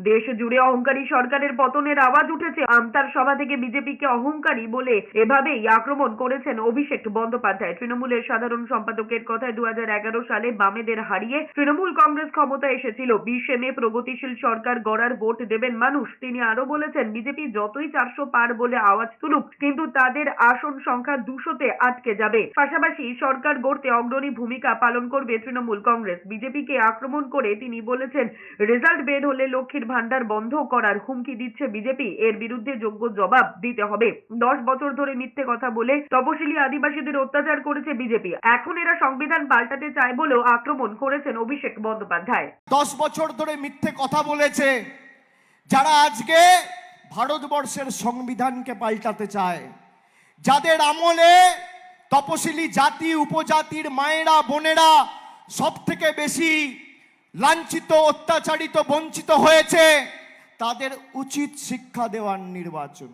দেশ জুড়ে অহংকারী সরকারের পতনের আওয়াজ উঠেছে। আমতার সভা থেকে বিজেপিকে অহংকারী বলে এভাবেই আক্রমণ করেছেন অভিষেক বন্দ্যোপাধ্যায়। তৃণমূলের সাধারণ সম্পাদকের কথায় 2011 সালে বামেদের হারিয়ে তৃণমূল কংগ্রেস ক্ষমতায় এসেছিল। 20 মে প্রগতিশীল সরকার গড়ার ভোট দেবেন মানুষ। তিনি আরো বলেছেন, বিজেপি যতই 400 পার বলে আওয়াজ তুলুক, কিন্তু তাদের আসন সংখ্যা 200-তে আটকে যাবে। পাশাপাশি সরকার গড়তে অগ্রণী ভূমিকা পালন করবে তৃণমূল কংগ্রেস। বিজেপিকে আক্রমণ করে তিনি বলেছেন, রেজাল্ট বের হলে লক্ষ্মীর ভান্ডার বন্ধ করার হুমকি দিচ্ছে বিজেপি। এর বিরুদ্ধে যোগ্য জবাব দিতে হবে। 10 বছর ধরে মিথ্যে কথা বলে তপশিলি আদিবাসীদের অত্যাচার করেছে বিজেপি। এখন এরা সংবিধান পাল্টাতে চায় বলেও আক্রমণ করেছেন অভিষেক বন্দ্যোপাধ্যায়। 10 বছর ধরে মিথ্যে কথা বলেছে যারা আজকে ভারতবর্ষের সংবিধানকে পাল্টাতে চায়, যাদের আমলে তপশিলি জাতি উপজাতির মায়েরা বোনেরা সব থেকে বেশি লাঞ্ছিত অত্যাচারিত বঞ্চিত হয়েছে, তাদের উচিত শিক্ষা দেওয়ার নির্বাচন।